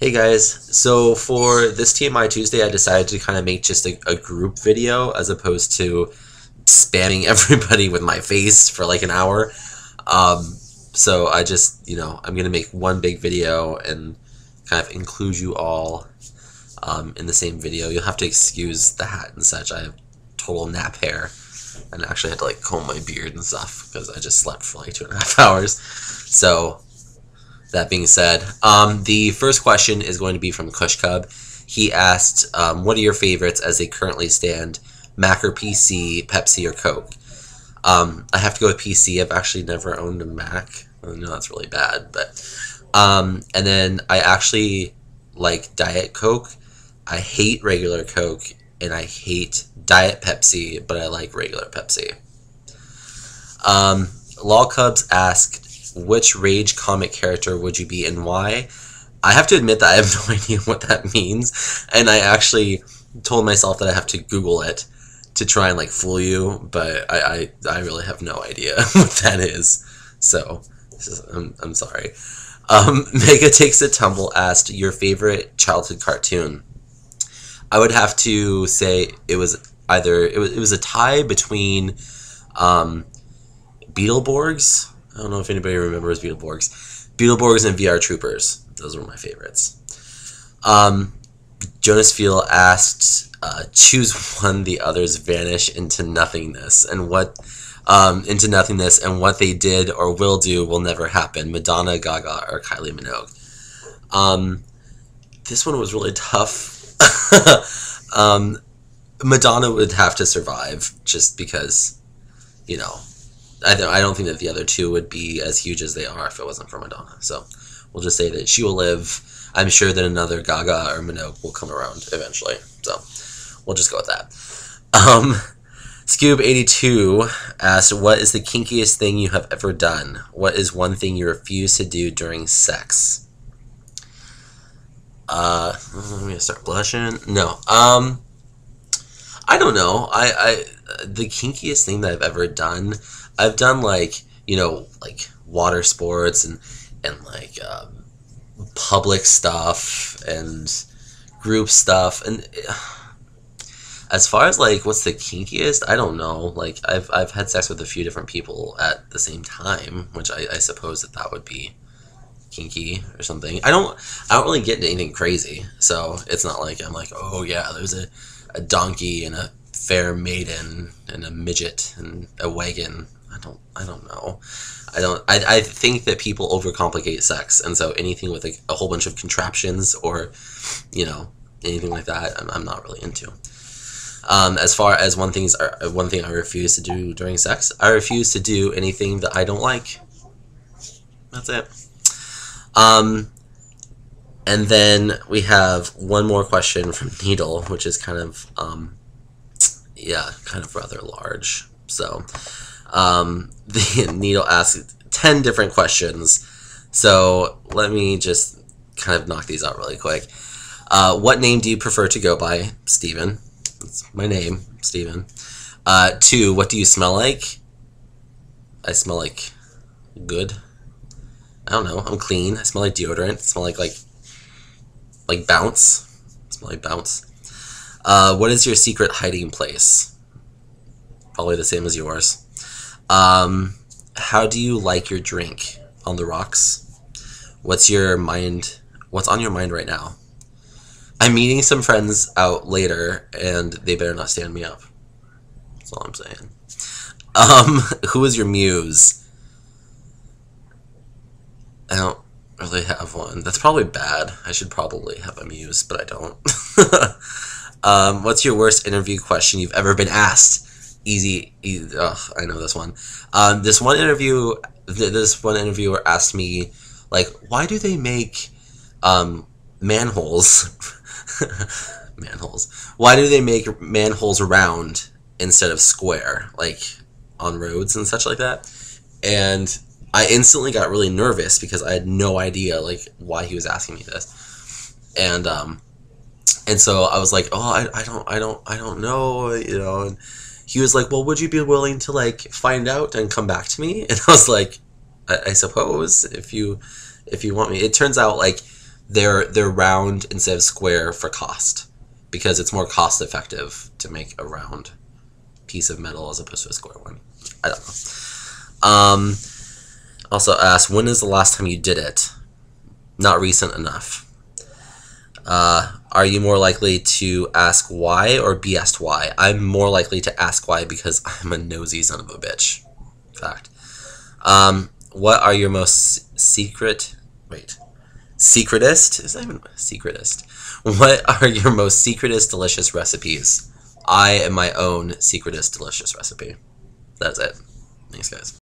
Hey guys, so for this TMI Tuesday, I decided to kind of make just a group video as opposed to spamming everybody with my face for like an hour. So I just, I'm going to make one big video and kind of include you all in the same video. You'll have to excuse the hat and such. I have total nap hair and actually had to like comb my beard and stuff because I just slept for like 2.5 hours. So that being said, the first question is going to be from KushKub. He asked, what are your favorites as they currently stand? Mac or PC, Pepsi or Coke? I have to go with PC. I've actually never owned a Mac. I know that's really bad, but and then I actually like Diet Coke. I hate regular Coke, and I hate Diet Pepsi, but I like regular Pepsi. lolzcubz asked, which Rage comic character would you be and why? I have to admit that I have no idea what that means, and I actually told myself that I have to Google it to try and like fool you, but I really have no idea what that is. So I'm sorry. Megatakesatumble asked, your favorite childhood cartoon? I would have to say it was a tie between Beetleborgs. I don't know if anybody remembers Beetleborgs and VR Troopers. Those were my favorites. Jonasfiel asked, choose one, the others vanish into nothingness, and what they did or will do will never happen. Madonna, Gaga, or Kylie Minogue. This one was really tough. Madonna would have to survive just because, I don't think that the other two would be as huge as they are if it wasn't for Madonna. So we'll just say that she will live. I'm sure that another Gaga or Minogue will come around eventually. So we'll just go with that. scoob82 asked, what is the kinkiest thing you have ever done? What is one thing you refuse to do during sex? Let me start blushing. No. I don't know. The kinkiest thing that I've ever done, I've done like water sports and like public stuff and group stuff, and as far as like what's the kinkiest, I don't know. Like I've had sex with a few different people at the same time, which I suppose that would be kinky or something. I don't really get into anything crazy, so it's not like I'm like, oh yeah, there's a donkey and a fair maiden and a midget and a wagon. I don't know. I think that people overcomplicate sex, and so anything with like a whole bunch of contraptions or anything like that, I'm not really into. As far as one thing I refuse to do during sex, I refuse to do anything that I don't like. That's it. And then we have one more question from Needle, which is kind of rather large. So the Needle asked 10 different questions. So let me just kind of knock these out really quick. What name do you prefer to go by? Steven. That's my name, Steven. 2, what do you smell like? I smell like good. I don't know. I'm clean. I smell like deodorant. I smell like bounce. I smell like bounce. What is your secret hiding place? Probably the same as yours. How do you like your drink? On the rocks. What's on your mind right now? I'm meeting some friends out later, and they better not stand me up. That's all I'm saying. Who is your muse? I don't really have one. That's probably bad. I should probably have a muse, but I don't. What's your worst interview question you've ever been asked? Easy. Ugh, I know this one. This one interviewer asked me, like, why do they make manholes? Manholes. Why do they make manholes round instead of square, like on roads and such like that? And I instantly got really nervous because I had no idea like why he was asking me this, and so I was like, oh, I don't know, And he was like, well, would you be willing to like find out and come back to me? And I was like, I suppose if you want me. It turns out like they're round instead of square for cost, because it's more cost effective to make a round piece of metal as opposed to a square one. I don't know. Also asked, when is the last time you did it? Not recent enough. Are you more likely to ask why or be asked why? I'm more likely to ask why because I'm a nosy son of a bitch. In fact. What are your most secretest? Is that even secretest? What are your most secretest delicious recipes? I am my own secretest delicious recipe. That's it. Thanks, guys.